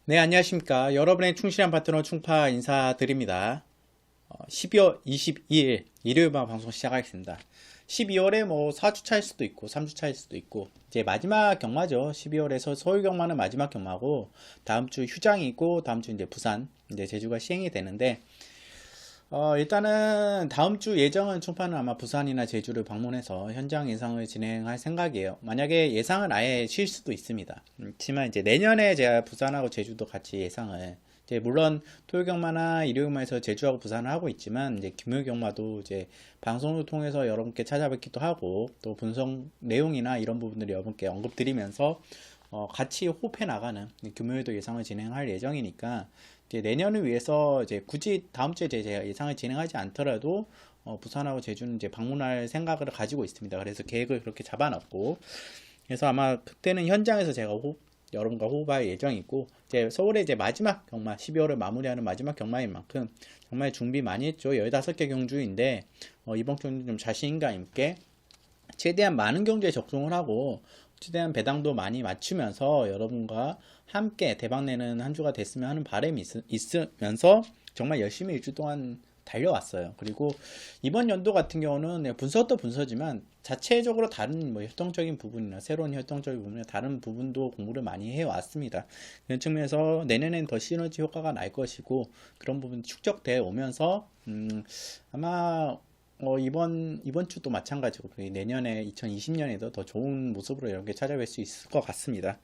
네, 안녕하십니까. 여러분의 충실한 파트너 충파 인사드립니다. 12월 22일 일요일만 방송 시작하겠습니다. 12월에 뭐 4주차일 수도 있고 3주차일 수도 있고 이제 마지막 경마죠. 12월에서 서울 경마는 마지막 경마고 다음 주 휴장이 있고 다음 주 이제 부산 이제 제주가 시행이 되는데 일단은 다음 주 예정은 총파는 아마 부산이나 제주를 방문해서 현장 예상을 진행할 생각이에요. 만약에 예상은 아예 쉴 수도 있습니다. 그렇지만 이제 내년에 제가 부산하고 제주도 같이 예상을 이제 물론 토요경마나 일요경마에서 제주하고 부산을 하고 있지만 이제 금요경마도 이제 방송을 통해서 여러분께 찾아뵙기도 하고 또 분석 내용이나 이런 부분들을 여러분께 언급드리면서 같이 호흡해 나가는 금요일도 예상을 진행할 예정이니까 이제 내년을 위해서 이제 굳이 다음 주에 제가 예상을 진행하지 않더라도 부산하고 제주는 이제 방문할 생각을 가지고 있습니다. 그래서 계획을 그렇게 잡아놨고 그래서 아마 그때는 현장에서 제가 여러분과 호흡할 예정이고 이제 서울의 이제 마지막 경마 12월을 마무리하는 마지막 경마인 만큼 정말 준비 많이 했죠. 15개 경주인데 이번 경주 좀 자신감 있게 최대한 많은 경주에 적중을 하고 최대한 배당도 많이 맞추면서 여러분과 함께 대박내는 한 주가 됐으면 하는 바람이 있으면서 정말 열심히 일주 동안 달려왔어요. 그리고 이번 연도 같은 경우는 분석도 분서지만 자체적으로 다른 뭐 활동적인 부분이나 새로운 활동적인 부분이나 다른 부분도 공부를 많이 해왔습니다. 그런 측면에서 내년엔 더 시너지 효과가 날 것이고 그런 부분 축적되어 오면서 아마 이번 주도 마찬가지고 내년에 2020년에도 더 좋은 모습으로 여러분께 찾아뵐 수 있을 것 같습니다.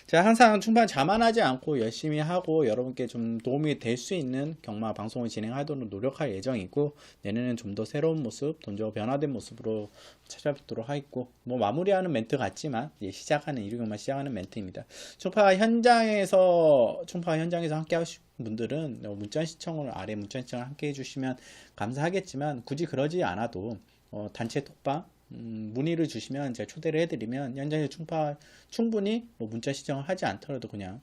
제가 항상 충분히 자만하지 않고 열심히 하고 여러분께 좀 도움이 될 수 있는 경마 방송을 진행하도록 노력할 예정이고 내년에는 좀 더 새로운 모습, 더 변화된 모습으로 찾아뵙도록 하겠고 뭐 마무리하는 멘트 같지만 시작하는 일요일만 시작하는 멘트입니다. 충파 현장에서 함께 하실 분들은 문자 시청을 아래 문자 시청을 함께 해주시면 감사하겠지만 굳이 그러지 않아도 단체 톡방 문의를 주시면 제가 초대를 해드리면 현장에 충분히 뭐 문자 시청을 하지 않더라도 그냥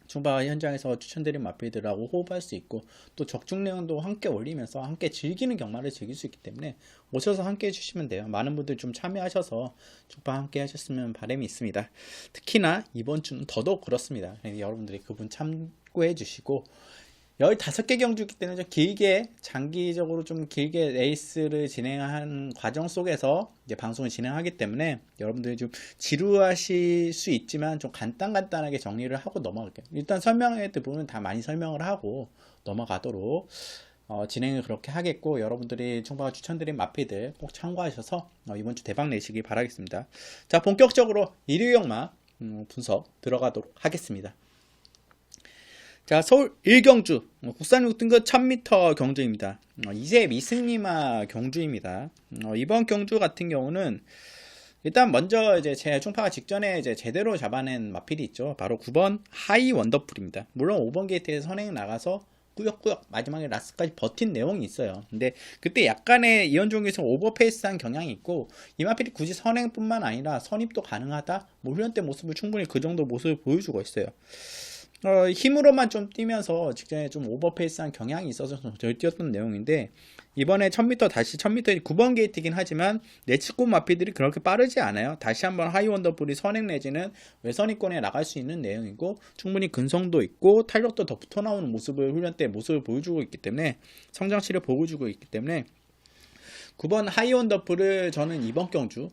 충파 현장에서 추천드린 마필들하고 호흡할 수 있고 또 적중 내용도 함께 올리면서 함께 즐기는 경마를 즐길 수 있기 때문에 오셔서 함께 해주시면 돼요. 많은 분들 좀 참여하셔서 충파 함께 하셨으면 바람이 있습니다. 특히나 이번 주는 더더욱 그렇습니다. 여러분들이 그분 참고해 주시고 15개 경주이기 때문에 좀 길게 장기적으로 좀 길게 레이스를 진행하는 과정 속에서 이제 방송을 진행하기 때문에 여러분들이 좀 지루하실 수 있지만 좀 간단하게 정리를 하고 넘어갈게요. 일단 설명의 부분은 다 많이 설명을 하고 넘어가도록 진행을 그렇게 하겠고 여러분들이 총파가 추천드린 마피들 꼭 참고하셔서 이번 주 대박 내시길 바라겠습니다. 자, 본격적으로 일요일경마 분석 들어가도록 하겠습니다. 자, 서울 1경주 국산 6등급 1000m 경주입니다. 이제 미승리마 경주입니다. 이번 경주 같은 경우는 일단 먼저 이제 제 총파가 직전에 이제 제대로 잡아낸 마필이 있죠. 바로 9번 하이 원더풀입니다. 물론 5번 게이트에서 선행 나가서 꾸역꾸역 마지막에 라스까지 버틴 내용이 있어요. 근데 그때 약간의 이현종에서 오버페이스한 경향이 있고 이 마필이 굳이 선행뿐만 아니라 선입도 가능하다. 뭐 훈련 때 모습을 충분히 그 정도 모습을 보여주고 있어요. 힘으로만 좀 뛰면서 직전에 좀 오버페이스한 경향이 있어서 좀 덜 뛰었던 내용인데 이번에 1000m 다시 1000m이 9번 게이트긴 하지만 내치고 마피들이 그렇게 빠르지 않아요. 다시 한번 하이 원더풀이 선행 내지는 외선위권에 나갈 수 있는 내용이고 충분히 근성도 있고 탄력도 더 붙어 나오는 모습을 훈련 때 모습을 보여주고 있기 때문에 성장치를 보여주고 있기 때문에 9번 하이 원더풀을 저는 이번 경주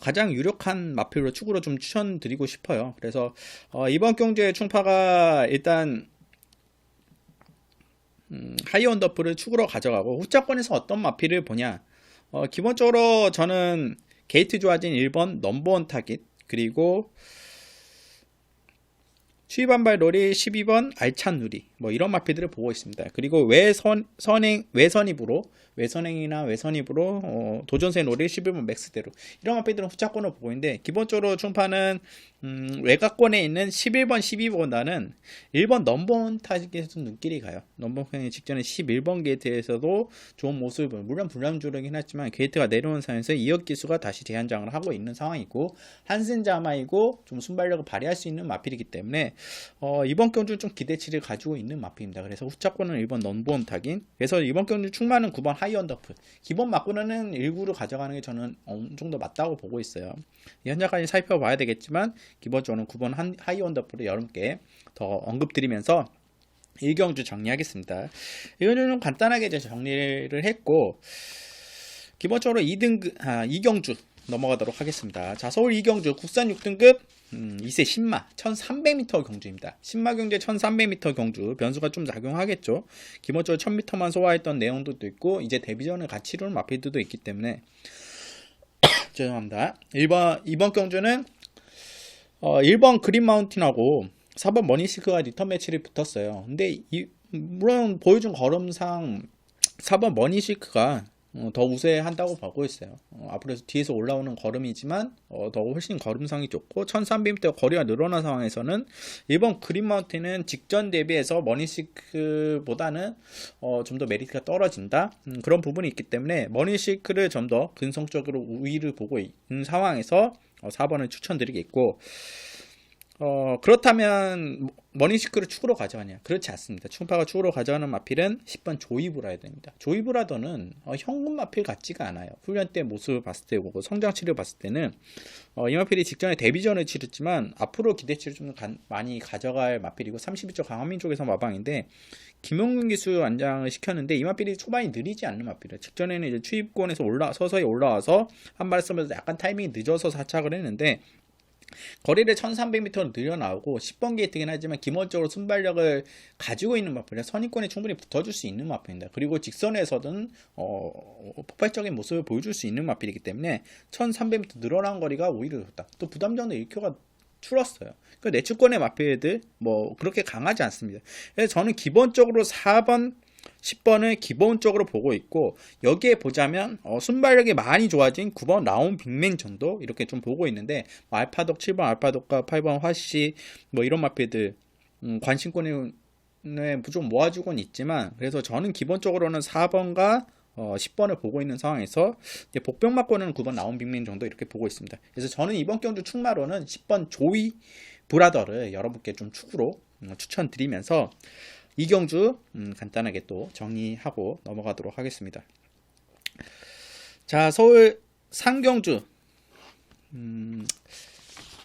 가장 유력한 마필로 축으로 좀 추천드리고 싶어요. 그래서 이번 경주에 충파가 일단 하이 원더풀을 축으로 가져가고 후차권에서 어떤 마필을 보냐 기본적으로 저는 게이트 좋아진 1번 넘버원 타깃 그리고 추이반발 롤이 12번 알찬 누리 뭐 이런 마필들을 보고 있습니다. 그리고 외선행이나 외선입으로 도전세 롤이 11번 맥스대로 이런 마필들은 후차권을 보고 있는데 기본적으로 충파는 외곽권에 있는 11번 12번보다는 1번 넘버원 타깃에서 눈길이 가요. 넘버원 직전에 11번 게이트에서도 좋은 모습을 물론 불량주력이긴 하지만 게이트가 내려오는 상황에서 이역 기수가 다시 재현장을 하고 있는 상황이고 한센자마이고 좀 순발력을 발휘할 수 있는 마필이기 때문에 이번 경주 좀 기대치를 가지고 있는 마필입니다. 그래서 후차권은 1번 넘버원 타긴. 그래서 이번 경주 충마는 9번 하이 언더풀. 기본 맞고는 1구를 가져가는 게 저는 어느 정도 맞다고 보고 있어요. 현재까지 살펴봐야 되겠지만 기본적으로 9번 하이 언더풀을 여러분께 더 언급드리면서 1경주 정리하겠습니다. 이거는 좀 간단하게 이제 정리를 했고, 기본적으로 2경주 넘어가도록 하겠습니다. 자, 서울 2경주 국산 6등급 2세 신마 1300m 경주입니다. 신마 경주에 1300m 경주 변수가 좀 작용하겠죠. 기본적으로 1000m만 소화했던 내용도 있고 이제 데뷔전을 같이 이루는 마필들도 있기 때문에 죄송합니다. 2번 경주는 1번 그린 마운틴하고 4번 머니시크가 리턴 매치를 붙었어요. 근데 물론 보여준 걸음상 4번 머니시크가 더 우세한다고 보고 있어요. 앞으로 뒤에서 올라오는 걸음이지만 더 훨씬 걸음상이 좋고 1300m 거리가 늘어난 상황에서는 1번 그린 마운틴은 직전 대비해서 머니시크보다는 좀 더 메리트가 떨어진다. 그런 부분이 있기 때문에 머니시크를 좀 더 근성적으로 우위를 보고 있는 상황에서 4번을 추천드리겠고, 그렇다면 머니시크를 축으로 가져가냐? 그렇지 않습니다. 충파가 축으로 가져가는 마필은 10번 조이브라더입니다. 조이브라더는 현금 마필 같지가 않아요. 훈련 때 모습을 봤을 때고 성장치를 봤을 때는 이 마필이 직전에 데뷔전을 치렀지만 앞으로 기대치를 좀 많이 가져갈 마필이고 32조 강한민 쪽에서 마방인데 김용균 기수 안장을 시켰는데 이 마필이 초반이 느리지 않는 마필이에요. 직전에는 이제 추입권에서 서서히 올라와서 한 발 쓰면서 약간 타이밍이 늦어서 사착을 했는데 거리를 1300m로 늘려나오고 10번 게이트긴 하지만 기본적으로 순발력을 가지고 있는 마필이라 선입권에 충분히 붙어줄 수 있는 마필입니다. 그리고 직선에서든 폭발적인 모습을 보여줄 수 있는 마필이기 때문에 1300m 늘어난 거리가 오히려 좋다. 또 부담정도 1km가 줄었어요. 그 내추권의 마필들 뭐 그렇게 강하지 않습니다. 그래서 저는 기본적으로 4번 10번을 기본적으로 보고 있고, 여기에 보자면 순발력이 많이 좋아진 9번 라운 빅맨 정도 이렇게 좀 보고 있는데, 알파독 7번 알파독과 8번 화씨 뭐 이런 마필들 관심권에 좀 모아주곤 있지만, 그래서 저는 기본적으로는 4번과 10번을 보고 있는 상황에서 복병 맞고는 9번 라운 빅맨 정도 이렇게 보고 있습니다. 그래서 저는 이번 경주 충마로는 10번 조이 브라더를 여러분께 좀 축으로 추천드리면서 이경주 간단하게 또 정리하고 넘어가도록 하겠습니다. 자, 서울 상경주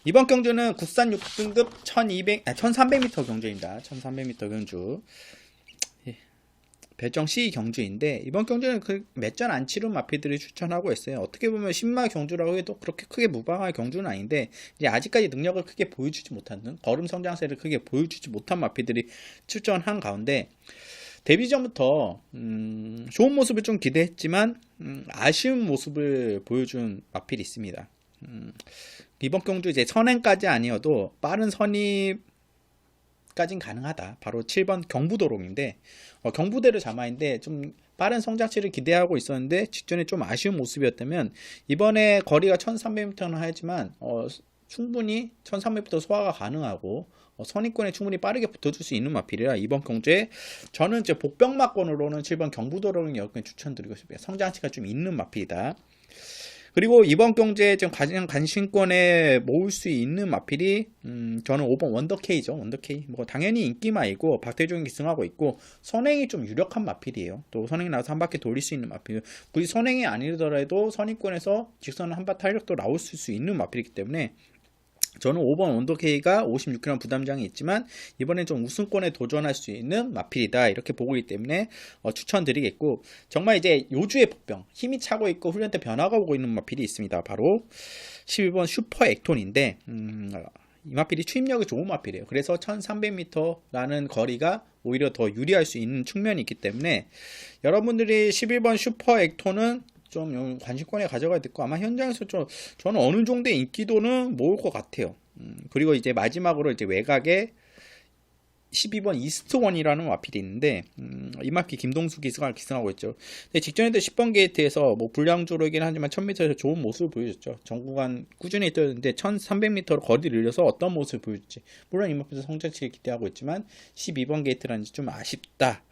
이번 경주는 국산 6등급 1300m 경주입니다. 1300m 경주 배정 C 경주인데 이번 경주는 몇 전 안 치른 마필들이 추천하고 있어요. 어떻게 보면 신마 경주라고 해도 그렇게 크게 무방할 경주는 아닌데 이제 아직까지 능력을 크게 보여주지 못한 걸음 성장세를 크게 보여주지 못한 마필들이 추천한 가운데 데뷔 전부터 좋은 모습을 좀 기대했지만 아쉬운 모습을 보여준 마필이 있습니다. 이번 경주 이제 선행까지 아니어도 빠른 선입 까진 가능하다. 바로 7번 경부도롱인데 경부대를 자마인데 좀 빠른 성장치를 기대하고 있었는데 직전에 좀 아쉬운 모습이었다면 이번에 거리가 1300m는 하지만 충분히 1300m 소화가 가능하고 선입권에 충분히 빠르게 붙어줄 수 있는 마필이라 이번 경주에 저는 이제 복병마권으로는 7번 경부도롱을 여러분께 추천드리고 싶어요. 성장치가 좀 있는 마필이다. 그리고 이번 경주에 좀 가장 관심권에 모을 수 있는 마필이 저는 5번 원더케이죠. 원더케이 뭐 당연히 인기마이고 박태종이 기승하고 있고 선행이 좀 유력한 마필이에요. 또 선행이 나와서 한 바퀴 돌릴 수 있는 마필. 굳이 선행이 아니더라도 선입권에서 직선 한바 탄력도 나올 수 있는 마필이기 때문에 저는 5번 원더케이가 56kg 부담장이 있지만 이번엔 좀 우승권에 도전할 수 있는 마필이다 이렇게 보고 있기 때문에 추천드리겠고, 정말 이제 요주의 복병 힘이 차고 있고 훈련 때 변화가 오고 있는 마필이 있습니다. 바로 11번 슈퍼 액톤인데 이 마필이 추임력이 좋은 마필이에요. 그래서 1300m라는 거리가 오히려 더 유리할 수 있는 측면이 있기 때문에 여러분들이 11번 슈퍼 액톤은 좀 관심권에 가져가야 될 거, 아마 현장에서 저는 어느 정도의 인기도는 모을 것 같아요. 그리고 이제 마지막으로 이제 외곽에 12번 이스트원이라는 마필이 있는데 이 마필 김동수 기수가 기승하고 있죠. 근데 직전에도 10번 게이트에서 뭐 불량주로이긴 하지만 1000m에서 좋은 모습을 보여줬죠. 전구간 꾸준히 뛰었는데 1300m로 거리를 늘려서 어떤 모습을 보여줄지, 물론 이 마필도 성장치를 기대하고 있지만 12번 게이트라는지 좀 아쉽다.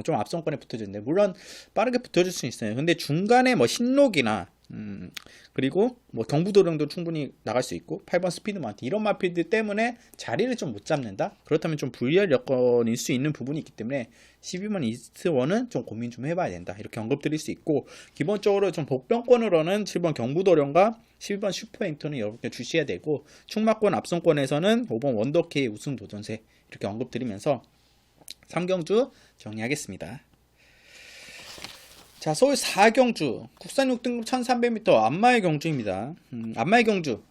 좀 앞선권에 붙어줬는데 물론 빠르게 붙어줄 수 있어요. 근데 중간에 뭐 신록이나 그리고 뭐 경부도령도 충분히 나갈 수 있고 8번 스피드 마운트 이런 마필들 때문에 자리를 좀 못 잡는다. 그렇다면 좀 불리할 여건일 수 있는 부분이 있기 때문에 12번 이스트원은 좀 고민 좀 해봐야 된다. 이렇게 언급드릴 수 있고 기본적으로 좀 복병권으로는 7번 경부도령과 12번 슈퍼엠토는 여러분께 주시해야 되고 충마권 앞선권에서는 5번 원더케이 우승 도전세 이렇게 언급드리면서 3경주 정리하겠습니다. 자, 서울 4경주 국산 6등급 1300m 안마의 경주입니다. 안마의 경주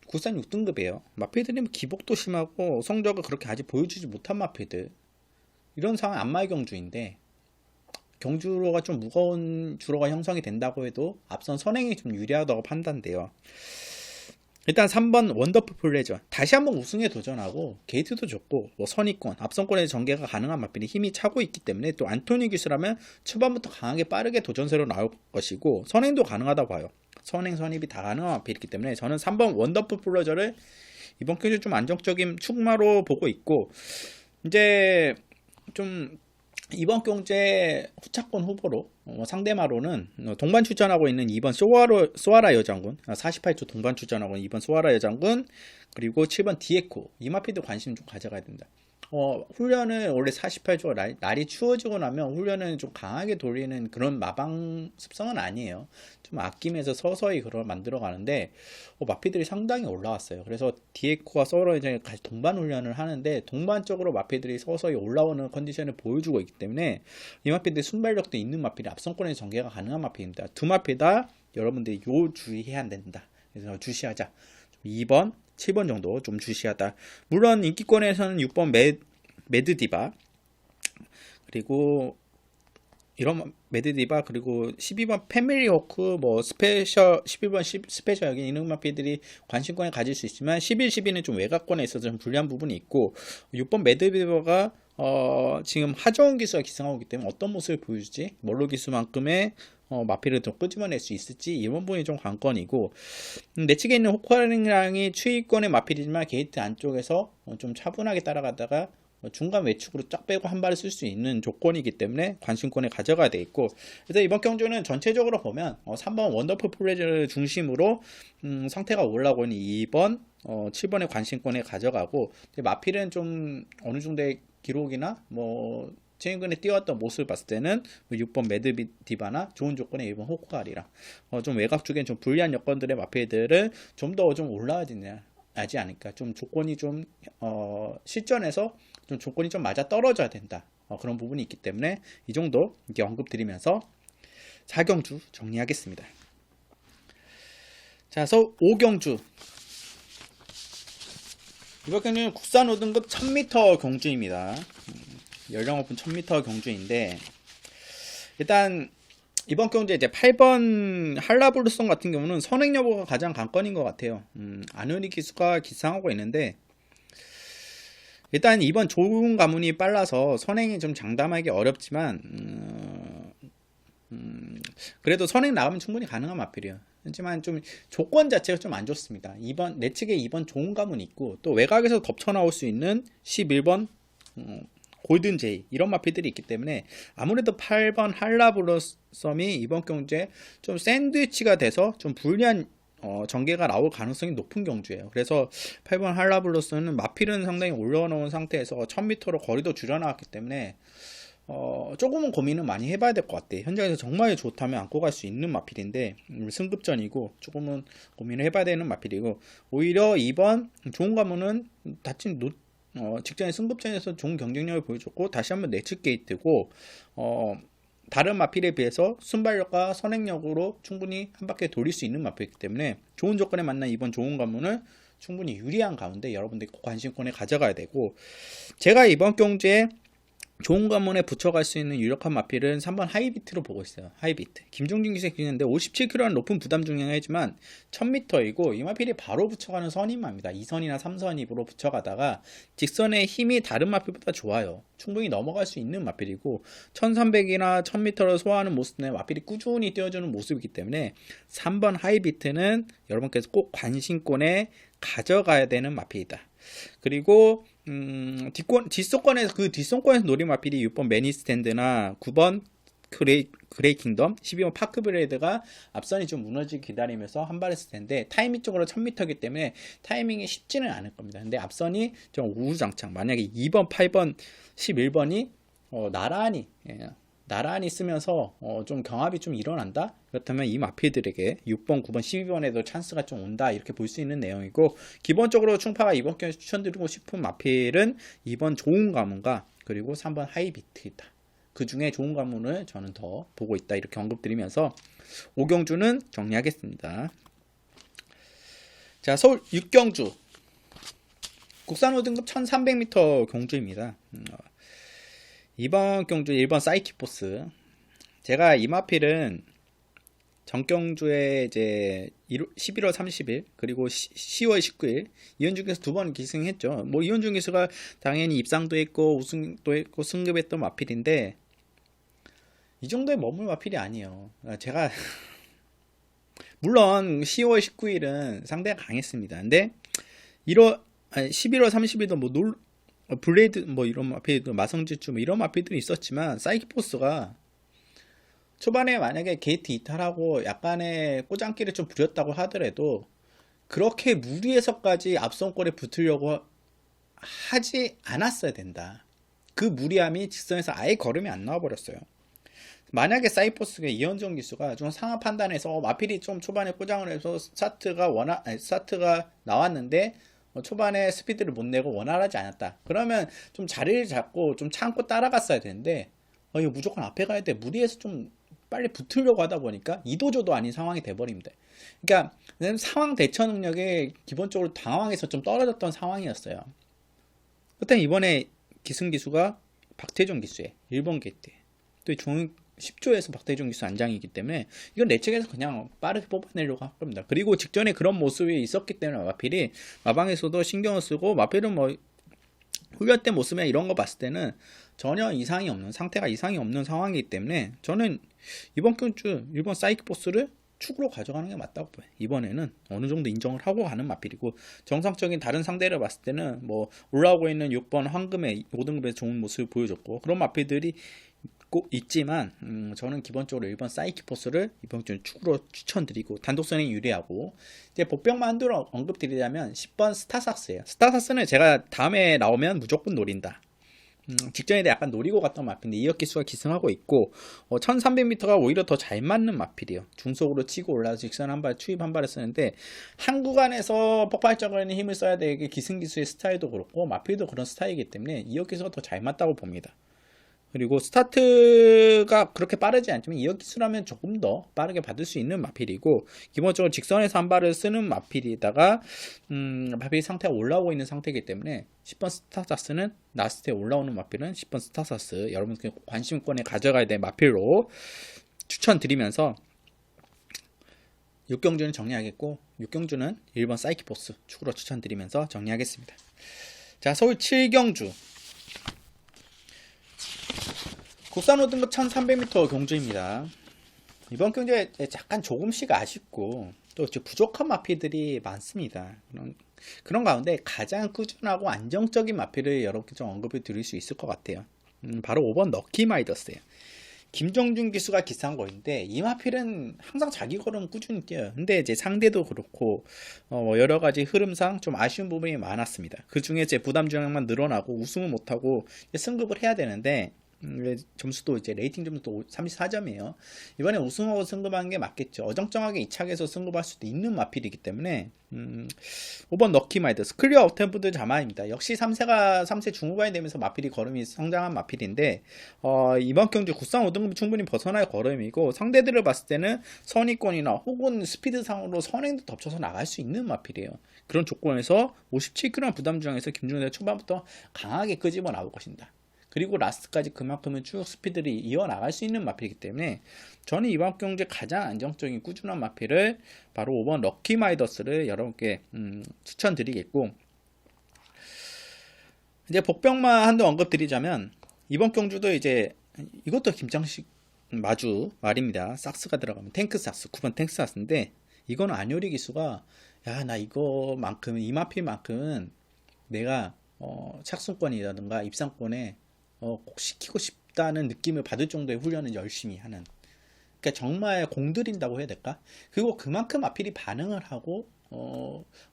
국산 6등급이에요. 마필들이 기복도 심하고 성적을 그렇게 아직 보여주지 못한 마필들 이런 상황 안마의 경주인데 경주로가 좀 무거운 주로가 형성이 된다고 해도 앞선 선행이 좀 유리하다고 판단돼요. 일단 3번 원더풀 플레저 다시 한번 우승에 도전하고 게이트도 좋고 뭐 선의권 앞선권에서 전개가 가능한 마필이 힘이 차고 있기 때문에 또 안토니 기수라면 초반부터 강하게 빠르게 도전세로 나올 것이고 선행도 가능하다고 봐요. 선행 선입이 다 가능한 마필이기 때문에 저는 3번 원더풀 플레저를 이번 경주 좀 안정적인 축마로 보고 있고 이제 좀 이번 경주의 후차권 후보로 상대마로는 동반 출전하고 있는 2번 소아라 여장군 48초 동반 출전하고 있는 2번 소아라 여장군 그리고 7번 디에코 이 마필도 관심 좀 가져가야 된다. 훈련을 원래 48조 날이 추워지고 나면 훈련은 좀 강하게 돌리는 그런 마방 습성은 아니에요. 좀 아끼면서 서서히 그걸 만들어 가는데 마피들이 상당히 올라왔어요. 그래서 디에코와 서로 이제 같이 동반 훈련을 하는데 동반적으로 마피들이 서서히 올라오는 컨디션을 보여주고 있기 때문에 이 마피들이 순발력도 있는 마피들이 앞선권에서 전개가 가능한 마피입니다. 두 마피 다 여러분들이 요 주의해야 된다. 그래서 주시하자. 2번 7번 정도 좀 주시하다. 물론 인기권에서는 6번 매드디바 그리고 이런 매드디바 그리고 12번 패밀리 워크 뭐 스페셜 12번 스페셜 여기 이런 마피들이 관심권에 가질 수 있지만 11, 12는 좀 외곽권에 있어서 좀 불리한 부분이 있고 6번 매드디바가 지금 하정훈 기수가 기승하고 있기 때문에 어떤 모습을 보여줄지 멀로 기수만큼의 마피를 더 끄집어낼 수 있을지 이번 부분이 좀 관건이고 내측에 있는 호카링랑이 추위권의 마필이지만 게이트 안쪽에서 좀 차분하게 따라가다가 중간 외축으로 쫙 빼고 한 발을 쓸 수 있는 조건이기 때문에 관심권에 가져가야 되겠고 그래서 이번 경주는 전체적으로 보면 3번 원더풀 플레저를 중심으로 상태가 올라오고 있는 2번 7번의 관심권에 가져가고 마필은 좀 어느 정도의 기록이나 뭐 최근에 뛰어왔던 모습을 봤을 때는 6번 매드디바나 좋은 조건의 1번 호크알이랑 좀 외곽 쪽엔 좀 불리한 여건들의 마필들은 좀 더 좀 올라와야 되지 않을까. 좀 조건이 좀 실전에서 좀 조건이 좀 맞아 떨어져야 된다. 그런 부분이 있기 때문에 이 정도 이렇게 언급드리면서 4경주 정리하겠습니다. 자, 5경주 이번 경주는 국산 5등급 1000m 경주입니다. 연령 오픈 1000m 경주인데 일단 이번 경주에 이제 8번 할라브루송 같은 경우는 선행 여부가 가장 관건인 것 같아요. 안효리 기수가 기상하고 있는데 일단 이번 좋은 가문이 빨라서 선행이 좀 장담하기 어렵지만 그래도 선행 나가면 충분히 가능한 마필이에요. 하지만 좀 조건 자체가 좀 안 좋습니다. 내 측에 2번 좋은 가문이 있고 또 외곽에서 덮쳐 나올 수 있는 11번 골든 제이 이런 마피들이 있기 때문에 아무래도 8번 할라브로썸이 이번 경주에 좀 샌드위치가 돼서 좀 불리한 전개가 나올 가능성이 높은 경주예요. 그래서 8번 할라브로썸은 마필은 상당히 올려놓은 상태에서 1000m로 거리도 줄여나왔기 때문에 조금은 고민을 많이 해봐야 될 것 같아요. 현장에서 정말 좋다면 안고 갈 수 있는 마필인데 승급전이고 조금은 고민을 해봐야 되는 마필이고 오히려 2번 좋은 가문은 다친 직전에 승급전에서 좋은 경쟁력을 보여줬고 다시 한번 내측 게이트고 다른 마필에 비해서 순발력과 선행력으로 충분히 한 바퀴 돌릴 수 있는 마필이기 때문에 좋은 조건에 맞는 이번 좋은 가문을 충분히 유리한 가운데 여러분들이 관심권에 가져가야 되고 제가 이번 경주에 좋은 관문에 붙여갈 수 있는 유력한 마필은 3번 하이비트로 보고 있어요. 하이비트. 김종진 기수가 기는데 57kg는 높은 부담 중량이지만 1000m이고 이 마필이 바로 붙여가는 선임마입니다. 2선이나 3선입으로 붙여가다가 직선의 힘이 다른 마필보다 좋아요. 충분히 넘어갈 수 있는 마필이고 1300이나 1000m를 소화하는 모습은 마필이 꾸준히 뛰어주는 모습이기 때문에 3번 하이비트는 여러분께서 꼭 관심권에 가져가야 되는 마필이다. 그리고 뒷선권에서 노린 마필이 6번 매니스탠드나 9번 그레이 킹덤, 12번 파크 브레이드가 앞선이 좀 무너지기 기다리면서 한발했을 텐데 타이밍 쪽으로 1000m이기 때문에 타이밍이 쉽지는 않을 겁니다. 근데 앞선이 좀 우후장창, 만약에 2번, 8번, 11번이 나란히 쓰면서 좀 경합이 좀 일어난다? 그렇다면 이 마필들에게 6번, 9번, 12번에도 찬스가 좀 온다, 이렇게 볼 수 있는 내용이고, 기본적으로 충파가 이번 경기에 추천드리고 싶은 마필은 2번 좋은 가문과 그리고 3번 하이비트이다. 그 중에 좋은 가문을 저는 더 보고 있다, 이렇게 언급드리면서 오경주는 정리하겠습니다. 자, 서울 6경주 국산 5등급 1300m 경주입니다. 이번 경주 1번 사이키포스. 제가 이 마필은 전경주에 이제 11월 30일 그리고 10월 19일 이현중 기수 두 번 기승했죠. 뭐 이현중 기수가 당연히 입상도 했고 우승도 했고 승급했던 마필인데 이 정도의 머물 마필이 아니에요. 제가 물론 10월 19일은 상대가 강했습니다. 근데 11월 30일도 뭐 블레이드 뭐 이런 마필도 마성지주 뭐 이런 마필들이 있었지만 사이키포스가 초반에 만약에 게이트 이탈하고 약간의 꼬장기를 좀 부렸다고 하더라도 그렇게 무리해서까지 앞선골에 붙으려고 하지 않았어야 된다. 그 무리함이 직선에서 아예 걸음이 안 나와버렸어요. 만약에 사이포스가 이현정 기수가 좀 상황 판단해서 마필이 좀 초반에 꼬장을 해서 스타트가 나왔는데 초반에 스피드를 못 내고 원활하지 않았다. 그러면 좀 자리를 잡고 좀 참고 따라갔어야 되는데 이거 무조건 앞에 가야 돼. 무리해서 좀 빨리 붙으려고 하다 보니까 이도저도 아닌 상황이 돼버립니다. 그러니까 상황 대처 능력이 기본적으로 당황해서 좀 떨어졌던 상황이었어요. 그렇다면 이번에 기승 기수가 박태종 기수의 1번 게이트 또 10조에서 박태종 기수 안장이기 때문에 이건 내 측에서 그냥 빠르게 뽑아내려고 할 겁니다. 그리고 직전에 그런 모습이 있었기 때문에 마필이 마방에서도 신경을 쓰고 마필은 뭐 훈련 때 모습이나 이런 거 봤을 때는 전혀 상태가 이상이 없는 상황이기 때문에 저는 이번 경주 일본 사이키포스를 축으로 가져가는 게 맞다고 봐요. 이번에는 어느 정도 인정을 하고 가는 마필이고 정상적인 다른 상대를 봤을 때는 뭐 올라오고 있는 6번 황금의 5등급에서 좋은 모습을 보여줬고 그런 마필들이 꼭 있지만 저는 기본적으로 1번 사이키포스를 이번 주 축으로 추천드리고 단독선이 유리하고 이제 복병만 한두로 언급드리자면 10번 스타삭스예요. 스타삭스는 제가 다음에 나오면 무조건 노린다. 직전에 약간 노리고 갔던 마필인데 이역 기수가 기승하고 있고 1300m가 오히려 더 잘 맞는 마필이에요. 중속으로 치고 올라서 직선 한발 추입 한 발을 쓰는데 한 구간에서 폭발적인 힘을 써야 되게 기승 기수의 스타일도 그렇고 마필도 그런 스타일이기 때문에 이역 기수가 더 잘 맞다고 봅니다. 그리고 스타트가 그렇게 빠르지 않지만 이역 기수라면 조금 더 빠르게 받을 수 있는 마필이고 기본적으로 직선에서 한 발을 쓰는 마필이다가 마필 상태가 올라오고 있는 상태이기 때문에 10번 스타사스는 라스트에 올라오는 마필은 10번 스타사스 여러분께 관심권에 가져가야 될 마필로 추천드리면서 6경주는 정리하겠고 6경주는 1번 사이키포스 축으로 추천드리면서 정리하겠습니다. 자, 서울 7경주 국산 5등급 1300m 경주입니다. 이번 경주에 약간 조금씩 아쉽고 또 부족한 마필들이 많습니다. 그런 가운데 가장 꾸준하고 안정적인 마필을 여러분께 좀 언급을 드릴 수 있을 것 같아요. 바로 5번 럭키마이더스예요. 김정준 기수가 기사한 거인데 이 마필은 항상 자기 걸음 꾸준히 뛰어요. 근데 이제 상대도 그렇고 여러 가지 흐름상 좀 아쉬운 부분이 많았습니다. 그 중에 이제 부담 중량만 늘어나고 우승을 못하고 승급을 해야 되는데 점수도 이제 레이팅 점수도 34점이에요. 이번에 우승하고 승급하는 게 맞겠죠. 어정쩡하게 2차에서 승급할 수도 있는 마필이기 때문에 5번 럭키마이더스 클리어 어템프드 자마입니다. 역시 3세 중후반이 되면서 마필이 걸음이 성장한 마필인데 이번 경주 국산 5등급이 충분히 벗어날 걸음이고 상대들을 봤을 때는 선의권이나 혹은 스피드상으로 선행도 덮쳐서 나갈 수 있는 마필이에요. 그런 조건에서 57kg 부담 중에서 김준호가 초반부터 강하게 끄집어 나올 것입니다. 그리고 라스트까지 그만큼은 쭉 스피드를 이어나갈 수 있는 마필이기 때문에 저는 이번 경주에 가장 안정적인 꾸준한 마필을 바로 5번 럭키마이더스를 여러분께 추천드리겠고 이제 복병만 한도 언급드리자면 이번 경주도 이제 이것도 김장식 마주 말입니다. 삭스가 들어가면 탱크 삭스 9번 탱크 삭스인데 이건 안효리 기수가 야 나 이거만큼 이 마필만큼은 내가 착순권이라든가 입상권에 꼭 시키고 있다는 느낌을 받을 정도의 훈련을 열심히 하는, 그러니까 정말 공들인다고 해야 될까? 그리고 그만큼 마필이 반응을 하고